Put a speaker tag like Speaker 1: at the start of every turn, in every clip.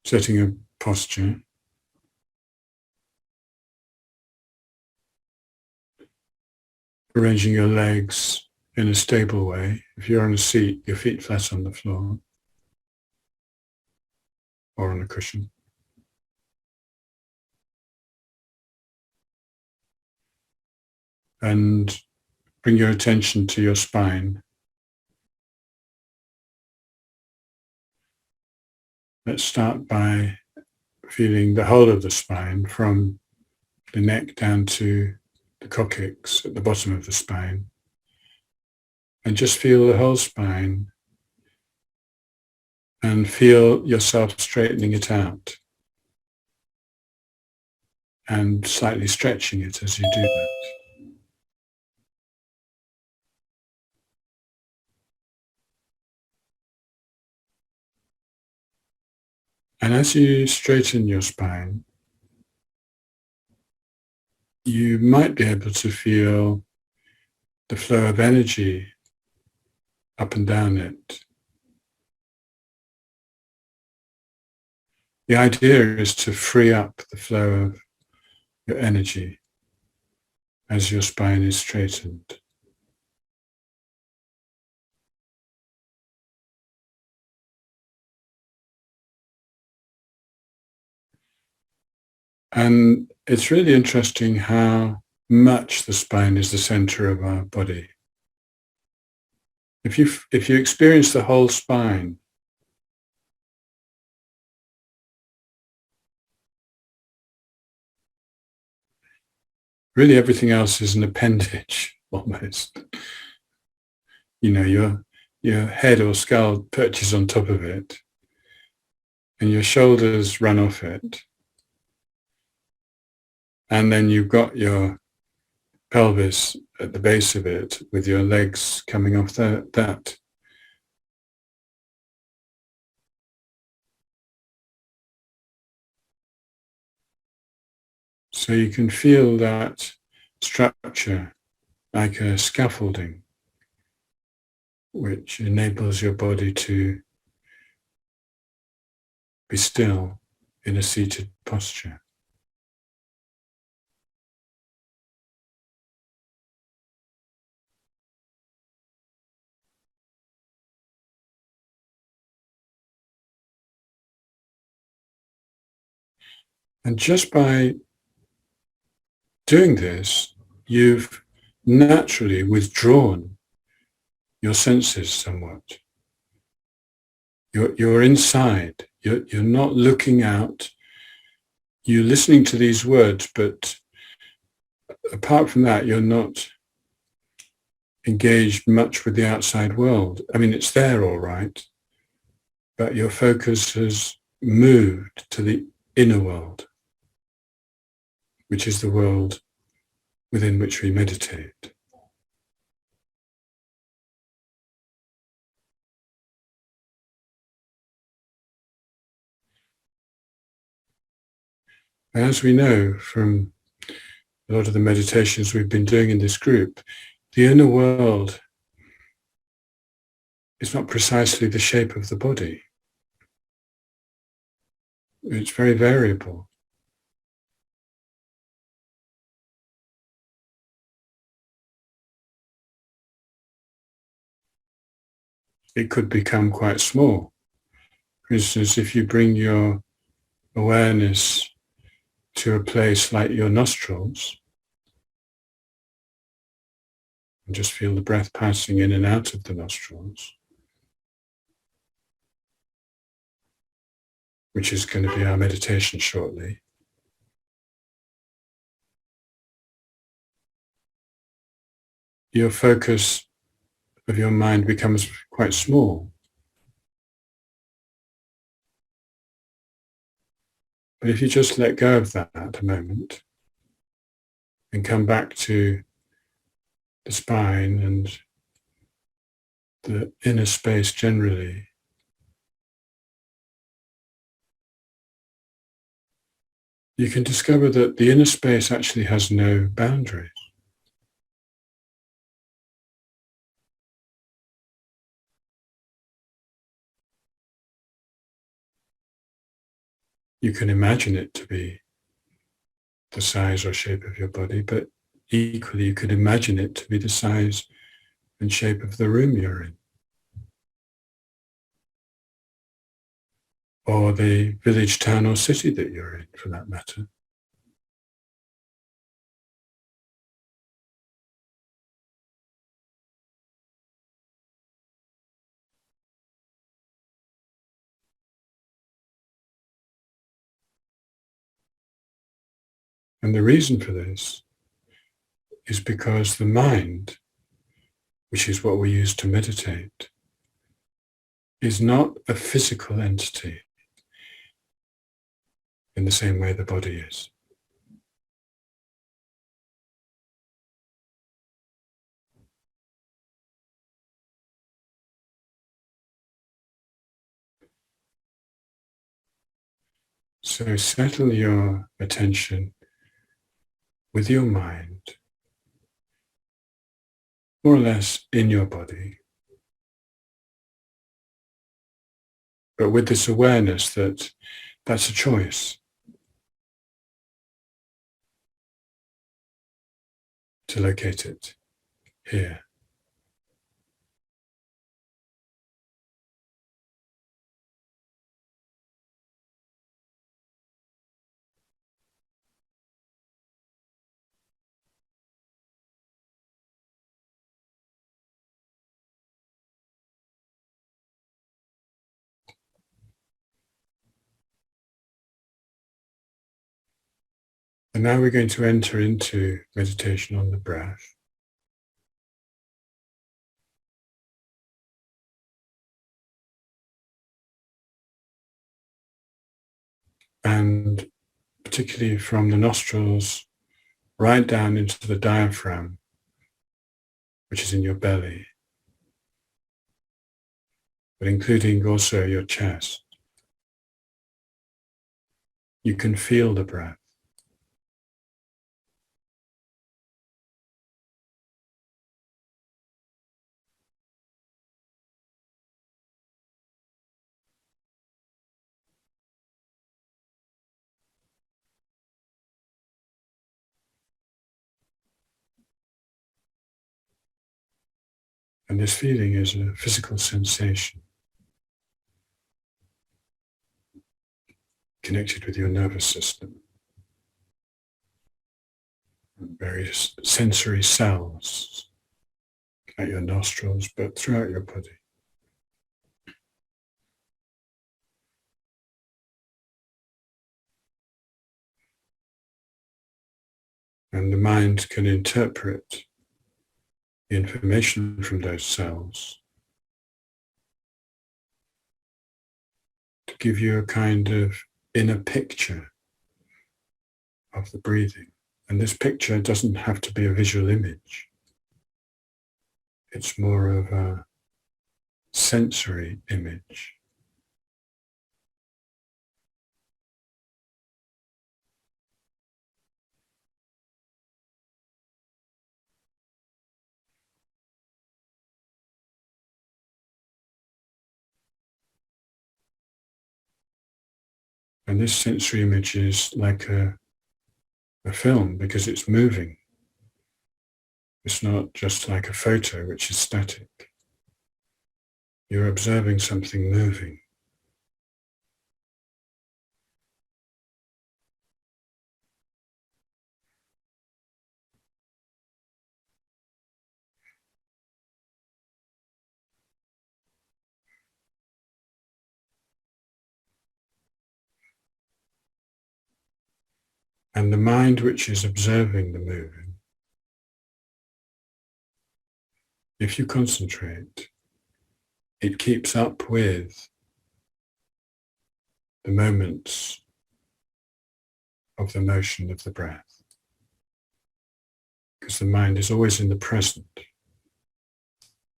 Speaker 1: setting a posture. Arranging your legs in a stable way. If you're on a seat, your feet flat on the floor or on a cushion. And bring your attention to your spine. Let's start by feeling the whole of the spine from the neck down to the coccyx at the bottom of the spine. And just feel the whole spine and feel yourself straightening it out and slightly stretching it as you do that. And as you straighten your spine, you might be able to feel the flow of energy up and down it. The idea is to free up the flow of your energy as your spine is straightened. And it's really interesting how much the spine is the center of our body. If you experience the whole spine, really everything else is an appendage almost. You know, your head or skull perches on top of it, and your shoulders run off it. And then you've got your pelvis at the base of it with your legs coming off that. So you can feel that structure like a scaffolding, which enables your body to be still in a seated posture. And just by doing this, you've naturally withdrawn your senses somewhat. You're inside. You're not looking out. You're listening to these words, but apart from that, you're not engaged much with the outside world. I mean, it's there all right, but your focus has moved to the inner world, which is the world within which we meditate. As we know from a lot of the meditations we've been doing in this group, the inner world is not precisely the shape of the body. It's very variable. It could become quite small. For instance, if you bring your awareness to a place like your nostrils, and just feel the breath passing in and out of the nostrils, which is going to be our meditation shortly. Your focus of your mind becomes quite small. But if you just let go of that a moment and come back to the spine and the inner space generally, you can discover that the inner space actually has no boundaries. You can imagine it to be the size or shape of your body, but equally you could imagine it to be the size and shape of the room you're in, or the village, town, or city that you're in, for that matter. And the reason for this is because the mind, which is what we use to meditate, is not a physical entity in the same way the body is. So settle your attention with your mind more or less in your body, but with this awareness that that's a choice to locate it here. And now we're going to enter into meditation on the breath. And particularly from the nostrils right down into the diaphragm, which is in your belly, but including also your chest. You can feel the breath. And this feeling is a physical sensation connected with your nervous system, and various sensory cells at your nostrils, but throughout your body. And the mind can interpret the information from those cells to give you a kind of inner picture of the breathing. And this picture doesn't have to be a visual image. It's more of a sensory image. And this sensory image is like a film because it's moving. It's not just like a photo, which is static. You're observing something moving. And the mind which is observing the moving, if you concentrate, it keeps up with the moments of the motion of the breath. Because the mind is always in the present.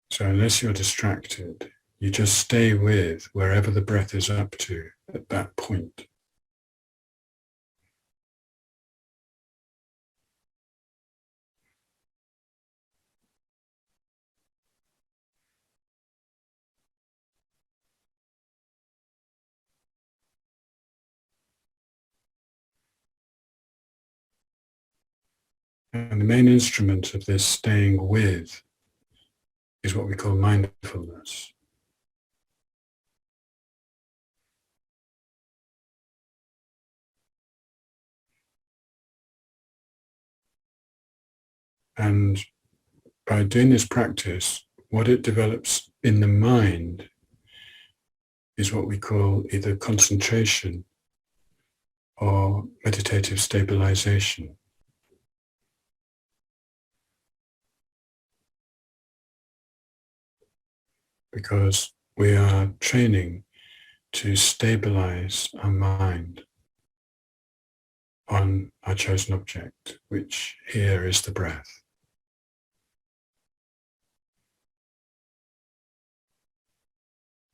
Speaker 1: So unless you're distracted, you just stay with wherever the breath is up to at that point. And the main instrument of this staying with is what we call mindfulness. And by doing this practice, what it develops in the mind is what we call either concentration or meditative stabilization. Because we are training to stabilize our mind on our chosen object, which here is the breath.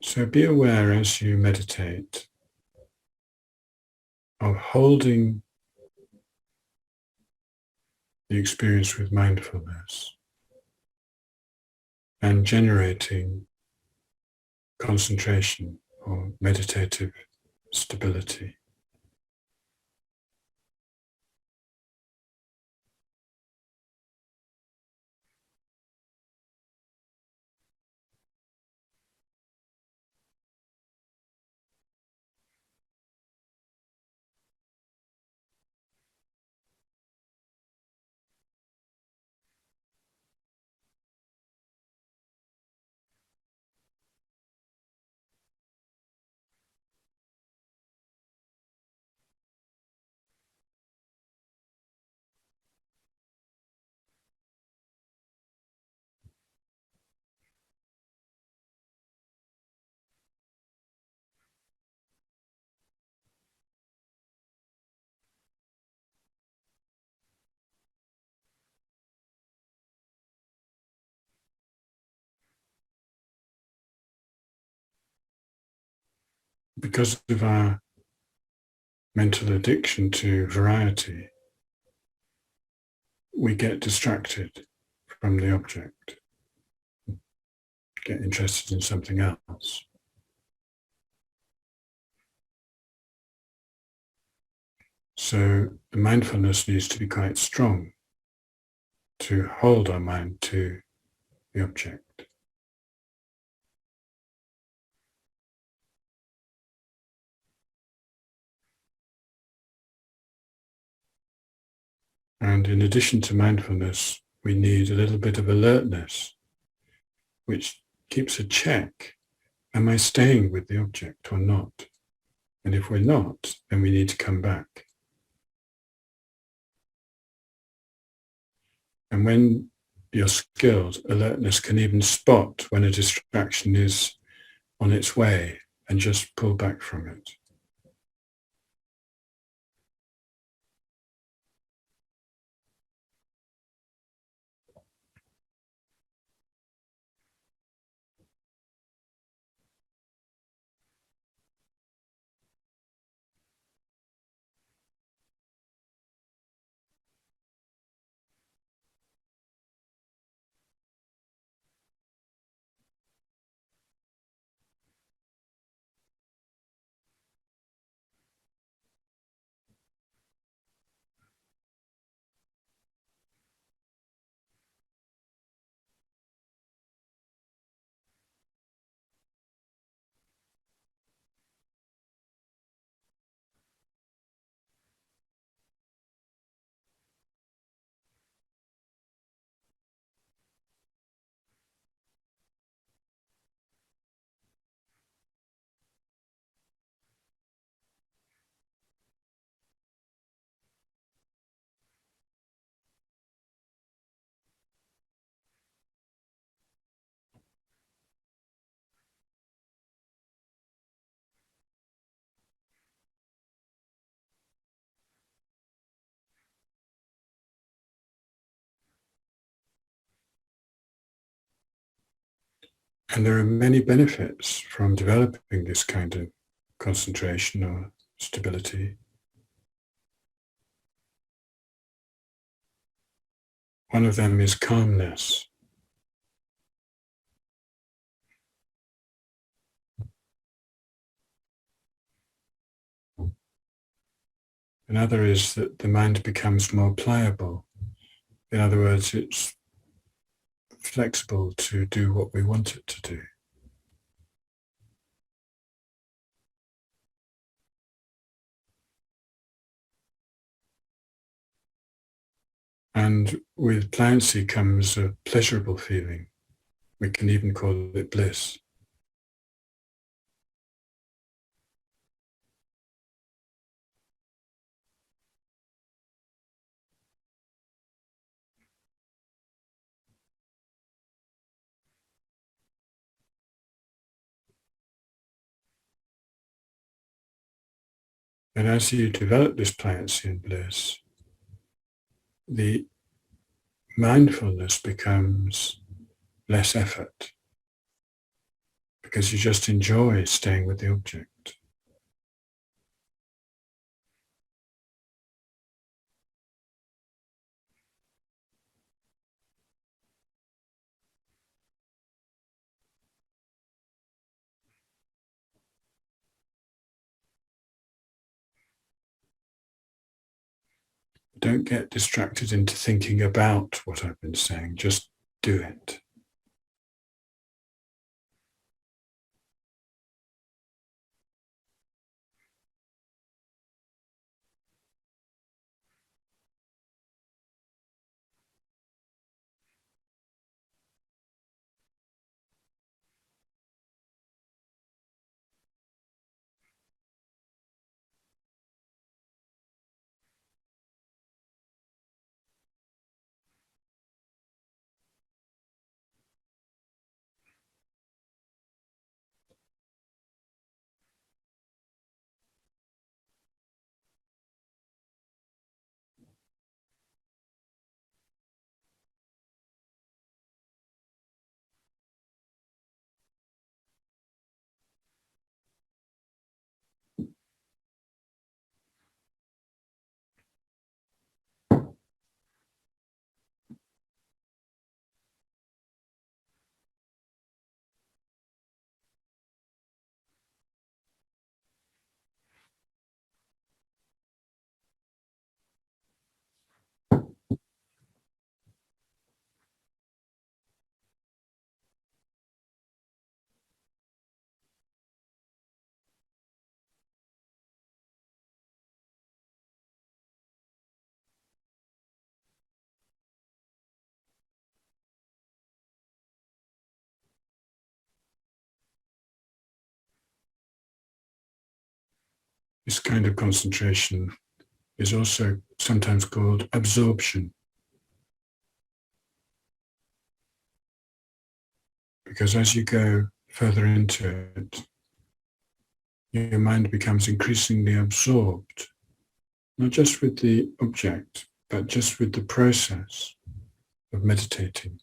Speaker 1: So be aware as you meditate of holding the experience with mindfulness and generating concentration or meditative stability. Because of our mental addiction to variety, we get distracted from the object, get interested in something else. So the mindfulness needs to be quite strong to hold our mind to the object. And in addition to mindfulness, we need a little bit of alertness, which keeps a check. Am I staying with the object or not? And if we're not, then we need to come back. And when you're skilled, alertness can even spot when a distraction is on its way and just pull back from it. And there are many benefits from developing this kind of concentration or stability. One of them is calmness. Another is that the mind becomes more pliable In other words, it's flexible to do what we want it to do. And with pliancy comes a pleasurable feeling. We can even call it bliss. And as you develop this pliancy and bliss, the mindfulness becomes less effort because you just enjoy staying with the object. Don't get distracted into thinking about what I've been saying, just do it. This kind of concentration is also sometimes called absorption, because as you go further into it, your mind becomes increasingly absorbed, not just with the object, but just with the process of meditating.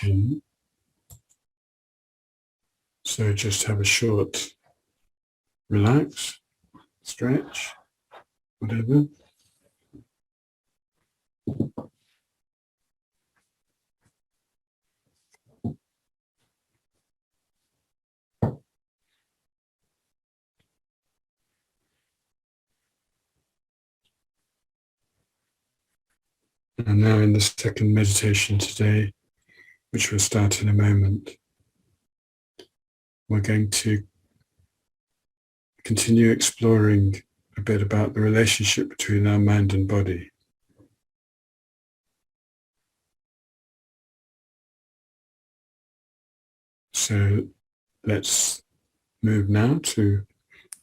Speaker 1: Okay. So just have a short relax, stretch, whatever. And now in the second meditation today, which we'll start in a moment, we're going to continue exploring a bit about the relationship between our mind and body. So let's move now to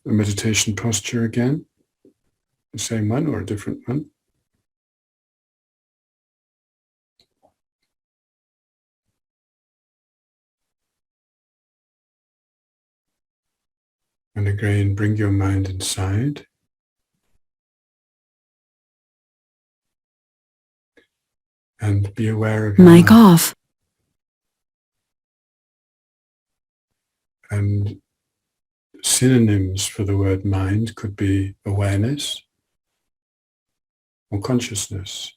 Speaker 1: a meditation posture again, the same one or a different one. And again, bring your mind inside. And be aware of your
Speaker 2: Mic
Speaker 1: mind.
Speaker 2: off.
Speaker 1: And synonyms for the word mind could be awareness or consciousness.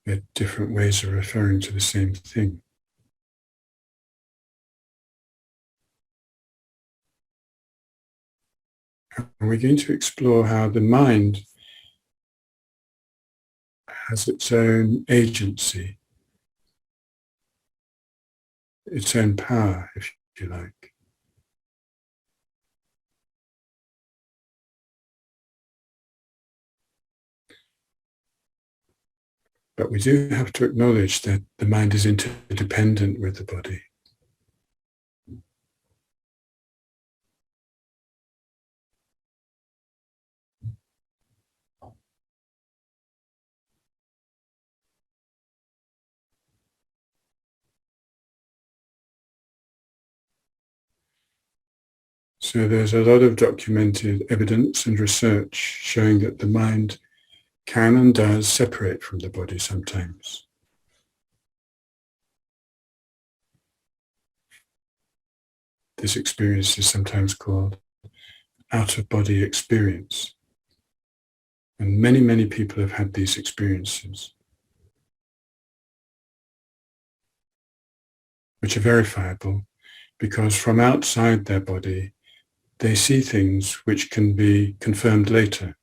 Speaker 1: They're different ways of referring to the same thing. And we're going to explore how the mind has its own agency, its own power, if you like. But we do have to acknowledge that the mind is interdependent with the body. So there's a lot of documented evidence and research showing that the mind can and does separate from the body sometimes. This experience is sometimes called out-of-body experience. And many, many people have had these experiences, which are verifiable because from outside their body, they see things which can be confirmed later.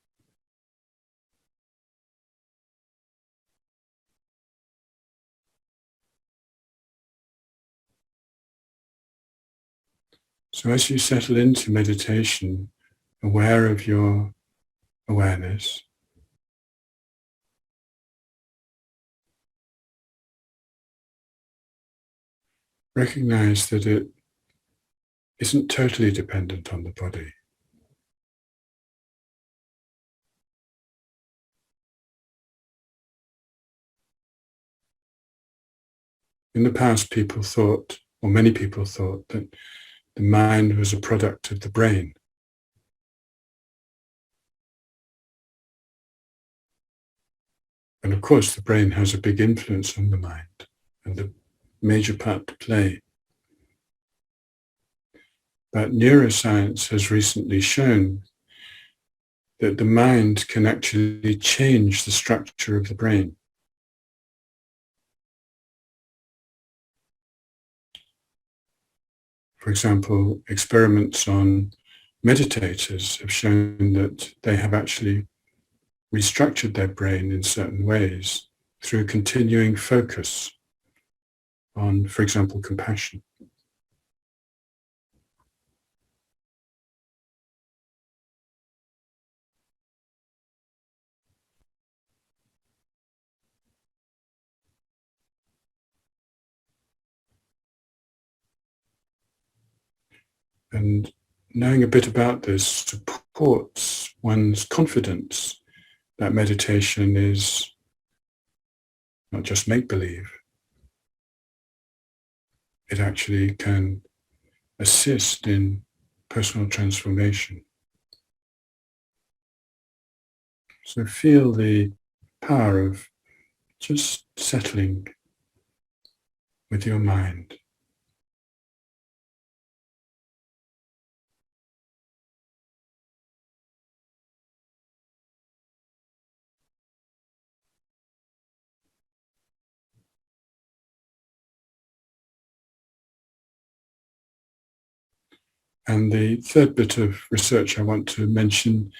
Speaker 1: So as you settle into meditation, aware of your awareness, recognize that it isn't totally dependent on the body. In the past, people thought, or many people thought, that the mind was a product of the brain. And of course, the brain has a big influence on the mind and a major part to play. But neuroscience has recently shown that the mind can actually change the structure of the brain. For example, experiments on meditators have shown that they have actually restructured their brain in certain ways through continuing focus on, for example, compassion. And knowing a bit about this supports one's confidence that meditation is not just make-believe. It actually can assist in personal transformation. So feel the power of just settling with your mind. And the third bit of research I want to mention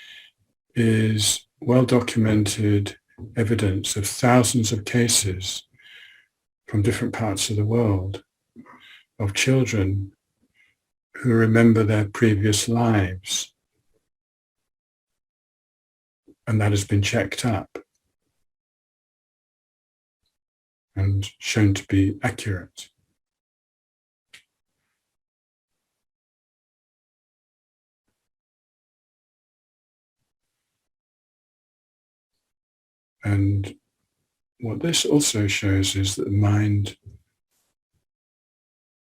Speaker 1: is well-documented evidence of thousands of cases from different parts of the world of children who remember their previous lives, and that has been checked up and shown to be accurate. And what this also shows is that the mind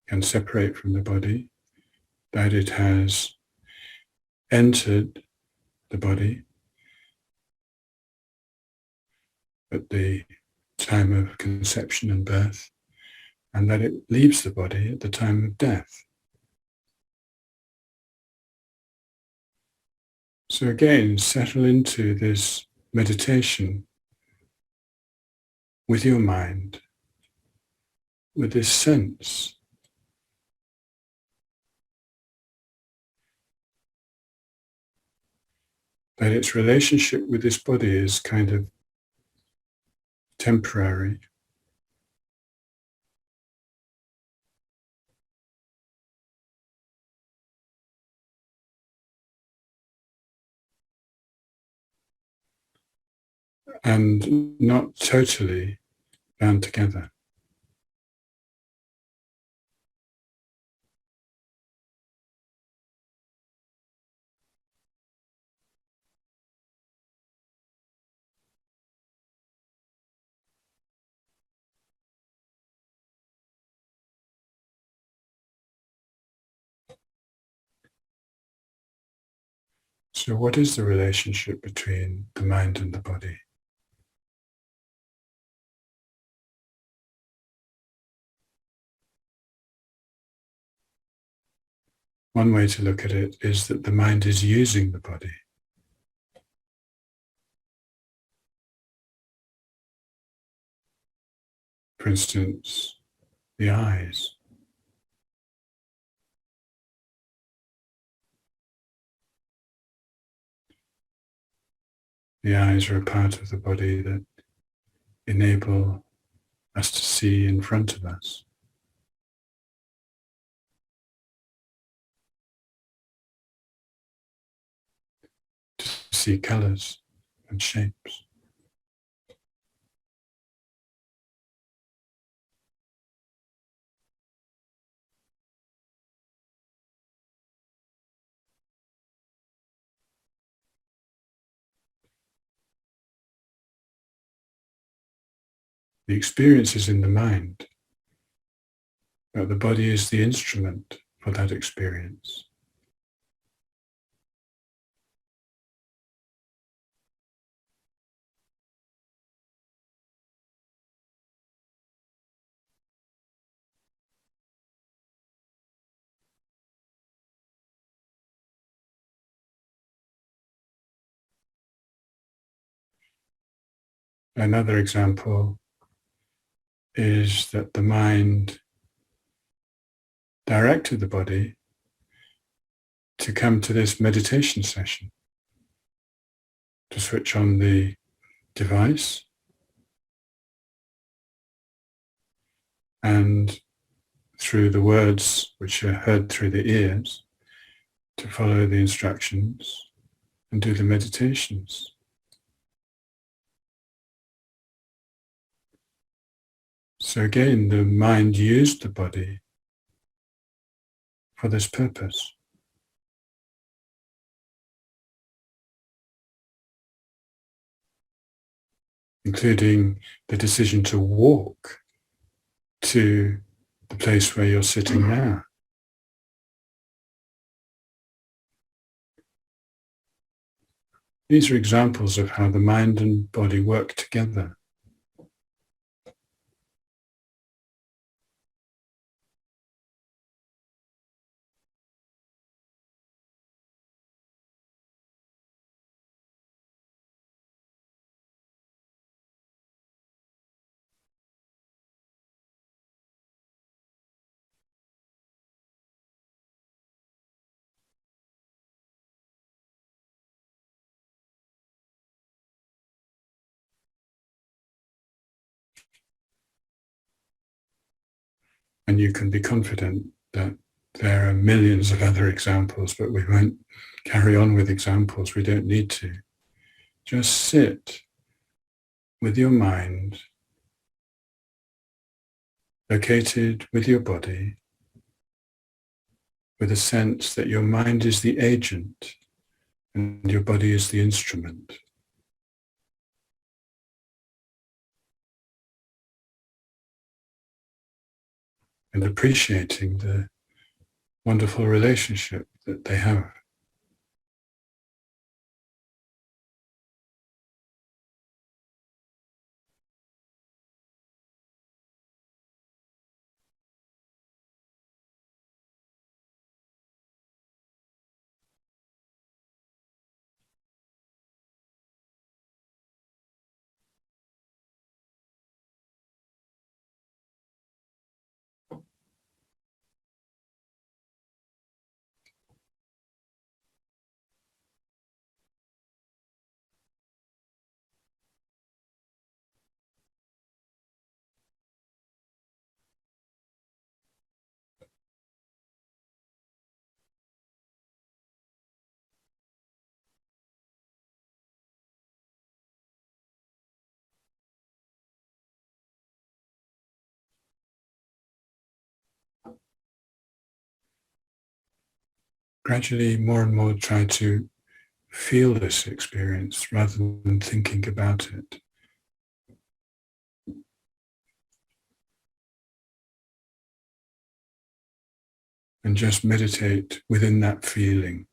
Speaker 1: can separate from the body, that it has entered the body at the time of conception and birth, and that it leaves the body at the time of death. So again, settle into this meditation with your mind, with this sense that its relationship with this body is kind of temporary. And not totally bound together. So what is the relationship between the mind and the body? One way to look at it is that the mind is using the body. For instance, the eyes. The eyes are a part of the body that enable us to see in front of us. To see colors and shapes. The experience is in the mind, but the body is the instrument for that experience. Another example is that the mind directed the body to come to this meditation session, to switch on the device and through the words which are heard through the ears, to follow the instructions and do the meditations. So again, the mind used the body for this purpose. Including the decision to walk to the place where you're sitting now. These are examples of how the mind and body work together. And you can be confident that there are millions of other examples, but we won't carry on with examples. We don't need to. Just sit with your mind located with your body, with a sense that your mind is the agent and your body is the instrument. And appreciating the wonderful relationship that they have. Gradually, more and more, try to feel this experience rather than thinking about it. And just meditate within that feeling.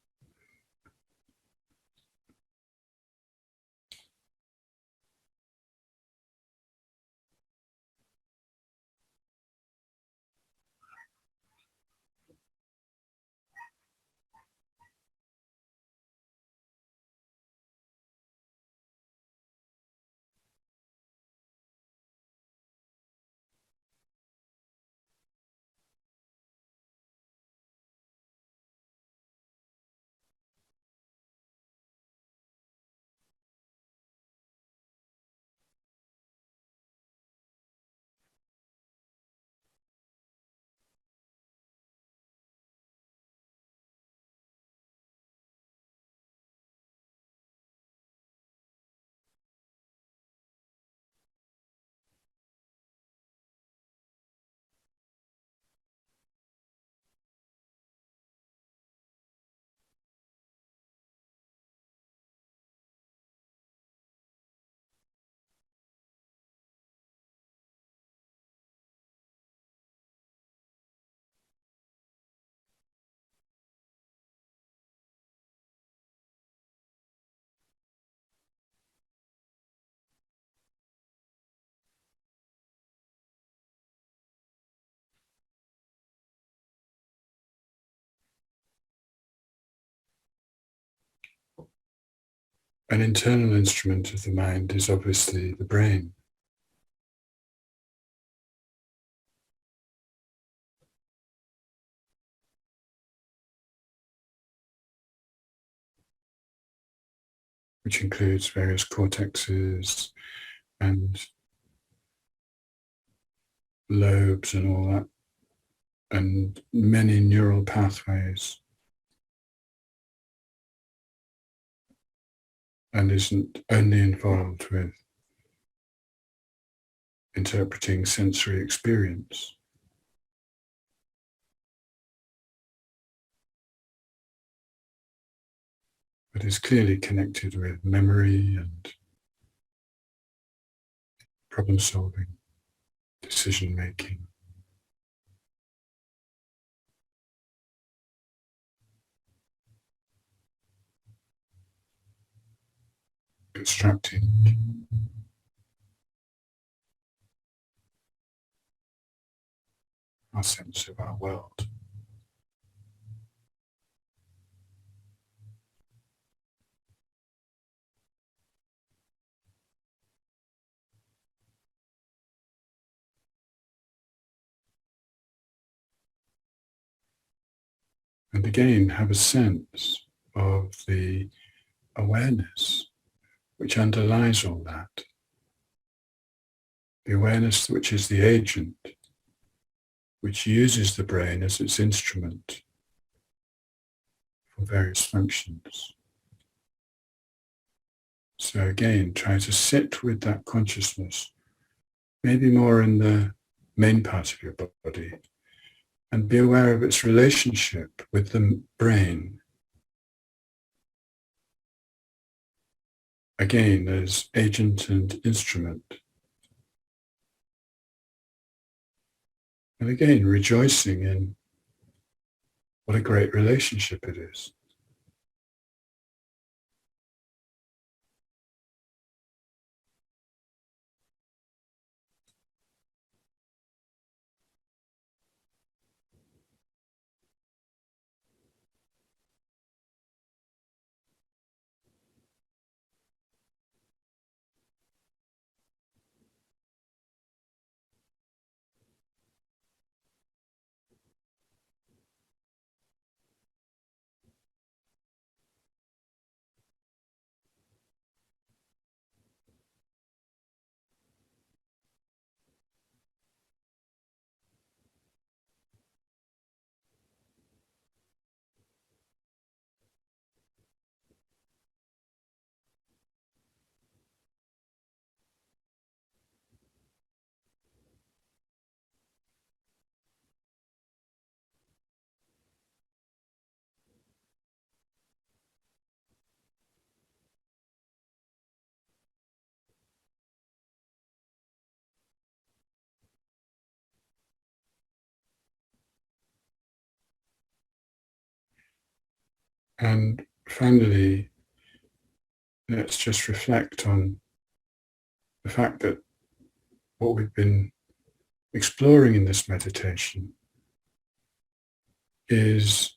Speaker 1: An internal instrument of the mind is obviously the brain. Which includes various cortexes and lobes and all that, and many neural pathways, and isn't only involved with interpreting sensory experience. But is clearly connected with memory and problem solving, decision making. Constructing our sense of our world. And again, have a sense of the awareness which underlies all that. The awareness which is the agent which uses the brain as its instrument for various functions. So again, try to sit with that consciousness, maybe more in the main part of your body, and be aware of its relationship with the brain. Again, as agent and instrument. And again, rejoicing in what a great relationship it is. And finally, let's just reflect on the fact that what we've been exploring in this meditation is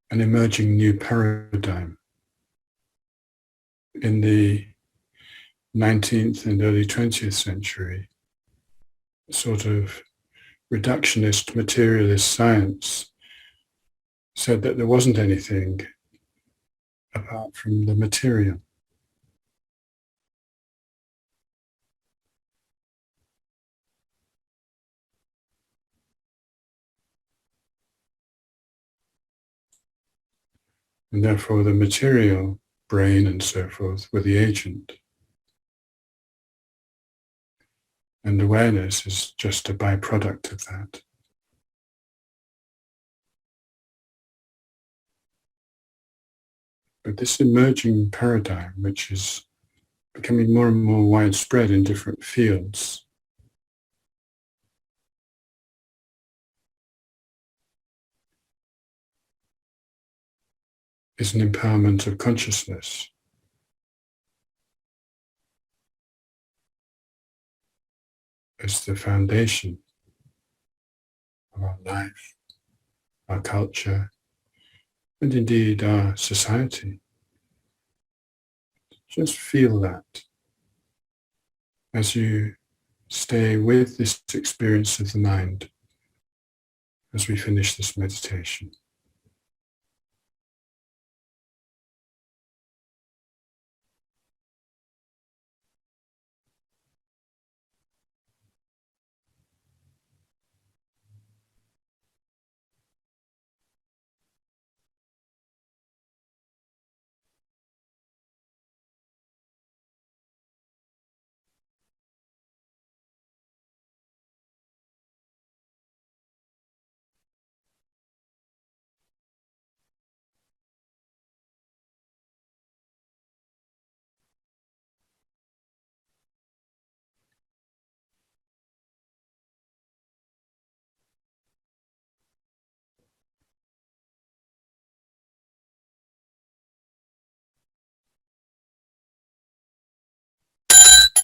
Speaker 1: an emerging new paradigm. In the 19th and early 20th century, sort of reductionist materialist science said that there wasn't anything apart from the material. And therefore the material, brain and so forth, were the agent. And awareness is just a byproduct of that. But this emerging paradigm, which is becoming more and more widespread in different fields, is an empowerment of consciousness. As the foundation of our life, our culture, and indeed our society. Just feel that as you stay with this experience of the mind as we finish this meditation.